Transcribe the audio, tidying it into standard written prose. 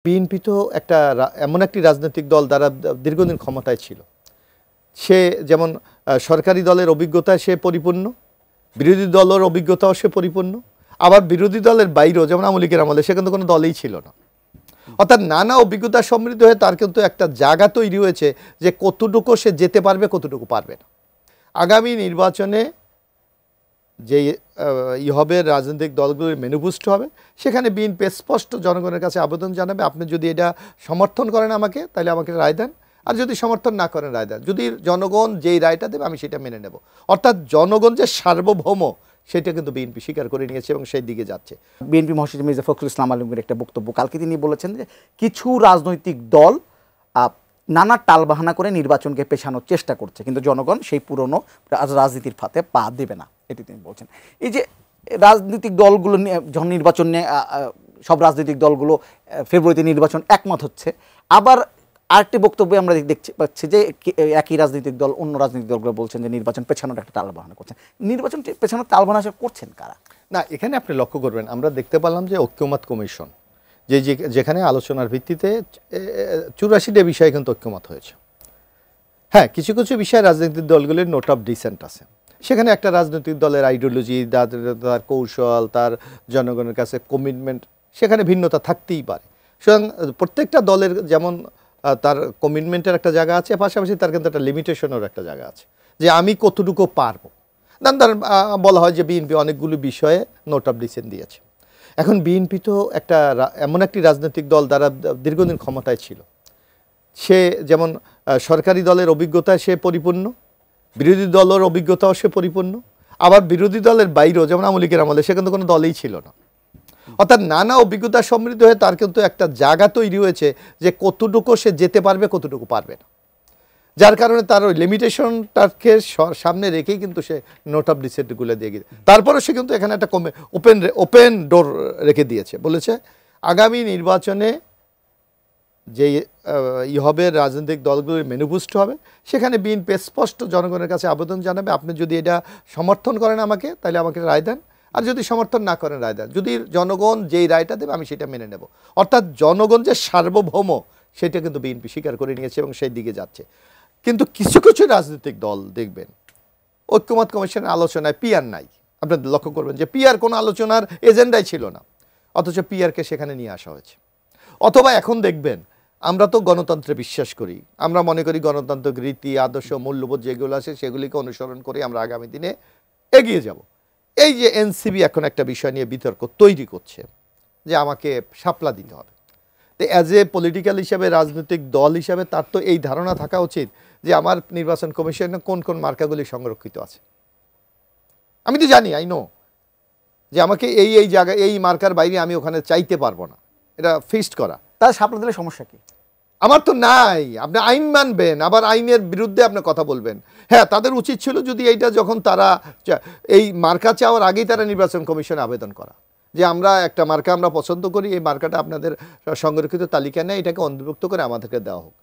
BNP তো একটা এমন একটি রাজনৈতিক দল যারা দীর্ঘদিন ক্ষমতায় ছিল। সে যেমন সরকারি দলের অভিজ্ঞতায় সে পরিপূর্ণ, বিরোধী দলের অভিজ্ঞতাও সে পরিপূর্ণ, আবার বিরোধী দলের বাইরেও যেমন আওয়ামী লীগের আমলে সে কিন্তু কোনো দলেই ছিল না। অর্থাৎ নানা অভিজ্ঞতা সমৃদ্ধ হয়ে তার কিন্তু একটা জায়গা তৈরি হয়েছে যে কতটুকু সে যেতে পারবে, কতটুকু পারবে না। আগামী নির্বাচনে যে হবে রাজনৈতিক দলগুলোর ম্যানিফেস্টো হবে, সেখানে বিএনপি স্পষ্ট জনগণের কাছে আবেদন জানাবে, আপনি যদি এটা সমর্থন করেন আমাকে, তাহলে আমাকে রায় দেন, আর যদি সমর্থন না করেন রায় দেন। যদি জনগণ যেই রায়টা দেবে আমি সেটা মেনে নেব। অর্থাৎ জনগণ যে সার্বভৌম সেটা কিন্তু বিএনপি স্বীকার করে নিয়েছে এবং সেই দিকে যাচ্ছে। বিএনপি মহাসচিব মির্জা ফখরুল ইসলাম আলমগীর একটা বক্তব্য কালকে তিনি বলেছেন যে কিছু রাজনৈতিক দল নানা টালবাহানা করে নির্বাচনকে পেছানোর চেষ্টা করছে, কিন্তু জনগণ সেই পুরনো রাজনীতির ফাঁদে পা দেবে না, এটি তিনি বলছেন। এই যে রাজনৈতিক দলগুলো যখন নির্বাচন নিয়ে সব রাজনৈতিক দলগুলো ফেব্রুয়ারিতে নির্বাচন একমত হচ্ছে, আবার আরেকটি বক্তব্যে আমরা দেখতে পাচ্ছি যে একই রাজনৈতিক দল অন্য রাজনৈতিক দলগুলো বলছেন যে নির্বাচন পেছানোর একটা টালবাহানা করছেন। নির্বাচন পেছানোর টালবাহানা করছেন কারা? না, এখানে আপনি লক্ষ্য করবেন, আমরা দেখতে পেলাম যে ঐক্যমত কমিশন যেখানে আলোচনার ভিত্তিতে 84টা বিষয়ে কিন্তু ঐক্যমত হয়েছে। হ্যাঁ, কিছু কিছু বিষয়ে রাজনৈতিক দলগুলির নোট অফ ডিসেন্ট আছে। সেখানে একটা রাজনৈতিক দলের আইডিওলজি, তার কৌশল, তার জনগণের কাছে কমিটমেন্ট, সেখানে ভিন্নতা থাকতেই পারে। সুতরাং প্রত্যেকটা দলের যেমন তার কমিটমেন্টের একটা জায়গা আছে, পাশাপাশি তার কিন্তু একটা লিমিটেশনের একটা জায়গা আছে যে আমি কতটুকু পারবো। তার বলা হয় যে বিএনপি অনেকগুলো বিষয়ে নোট অফ ডিসেন্ট দিয়েছে। এখন বিএনপি তো একটা এমন একটি রাজনৈতিক দল যারা দীর্ঘদিন ক্ষমতায় ছিল। সে যেমন সরকারি দলের অভিজ্ঞতায় সে পরিপূর্ণ, বিরোধী দলের অভিজ্ঞতাও সে পরিপূর্ণ, আবার বিরোধী দলের বাইরেও যেমন আওয়ামী লীগের আমলে সে কিন্তু কোনো দলেই ছিল না। অর্থাৎ নানা অভিজ্ঞতা সমৃদ্ধ হয়ে তার কিন্তু একটা জায়গা তৈরি হয়েছে যে কতটুকু সে যেতে পারবে, কতটুকু পারবে না। যার কারণে তার ওই লিমিটেশনটাকে সামনে রেখেই কিন্তু সে নোট অফ ডিসেন্টগুলো দিয়ে গিয়ে, তারপরে সে কিন্তু এখানে একটা ওপেন ডোর রেখে দিয়েছে। বলেছে আগামী নির্বাচনে যে হবে রাজনৈতিক দলগুলোর ম্যানিফেস্টো হবে, সেখানে বিএনপি স্পষ্ট জনগণের কাছে আবেদন জানাবে, আপনি যদি এটা সমর্থন করেন আমাকে, তাহলে আমাকে রায় দেন, আর যদি সমর্থন না করেন রায় দেন। যদি জনগণ যেই রায়টা দেবে আমি সেটা মেনে নেব। অর্থাৎ জনগণ যে সার্বভৌম সেটা কিন্তু বিএনপি স্বীকার করে নিয়েছে এবং সেই দিকে যাচ্ছে। কিন্তু কিছু কিছু রাজনৈতিক দল দেখবেন ঐক্যমত কমিশনের আলোচনায় পিআর নাই। আপনারা লক্ষ্য করবেন যে পিআর কোনো আলোচনার এজেন্ডাই ছিল না, অথচ পিআরকে সেখানে নিয়ে আসা হয়েছে। অথবা এখন দেখবেন, আমরা তো গণতন্ত্রে বিশ্বাস করি, আমরা মনে করি গণতান্ত্রিক রীতি আদর্শ মূল্যবোধ যেগুলো আছে সেগুলিকে অনুসরণ করে আমরা আগামী দিনে এগিয়ে যাব। এই যে এনসিবি এখন একটা বিষয় নিয়ে বিতর্ক তৈরি করছে যে আমাকে শাপলা দিতে হবে, তো অ্যাজ এ পলিটিক্যাল হিসাবে, রাজনৈতিক দল হিসাবে তার তো এই ধারণা থাকা উচিত যে আমার নির্বাচন কমিশনে কোন কোন মার্কাগুলি সংরক্ষিত আছে। আমি তো জানি, আই নো যে আমাকে এই জায়গায় এই মার্কার বাইরে আমি ওখানে চাইতে পারবো না, এটা ফিক্সড করা। তার শাপলা দিলে সমস্যা কি? আমার তো নাই। আপনি আইন মানবেন, আবার আইনের বিরুদ্ধে আপনি কথা বলবেন। হ্যাঁ, তাদের উচিত ছিল যদি এইটা যখন তারা এই মার্কা চাওয়ার আগেই তারা নির্বাচন কমিশনে আবেদন করা যে আমরা একটা মার্কা আমরা পছন্দ করি, এই মার্কাটা আপনাদের সংরক্ষিত তালিকা নেই, এটাকে অন্তর্ভুক্ত করে আমাদেরকে দেওয়া হোক।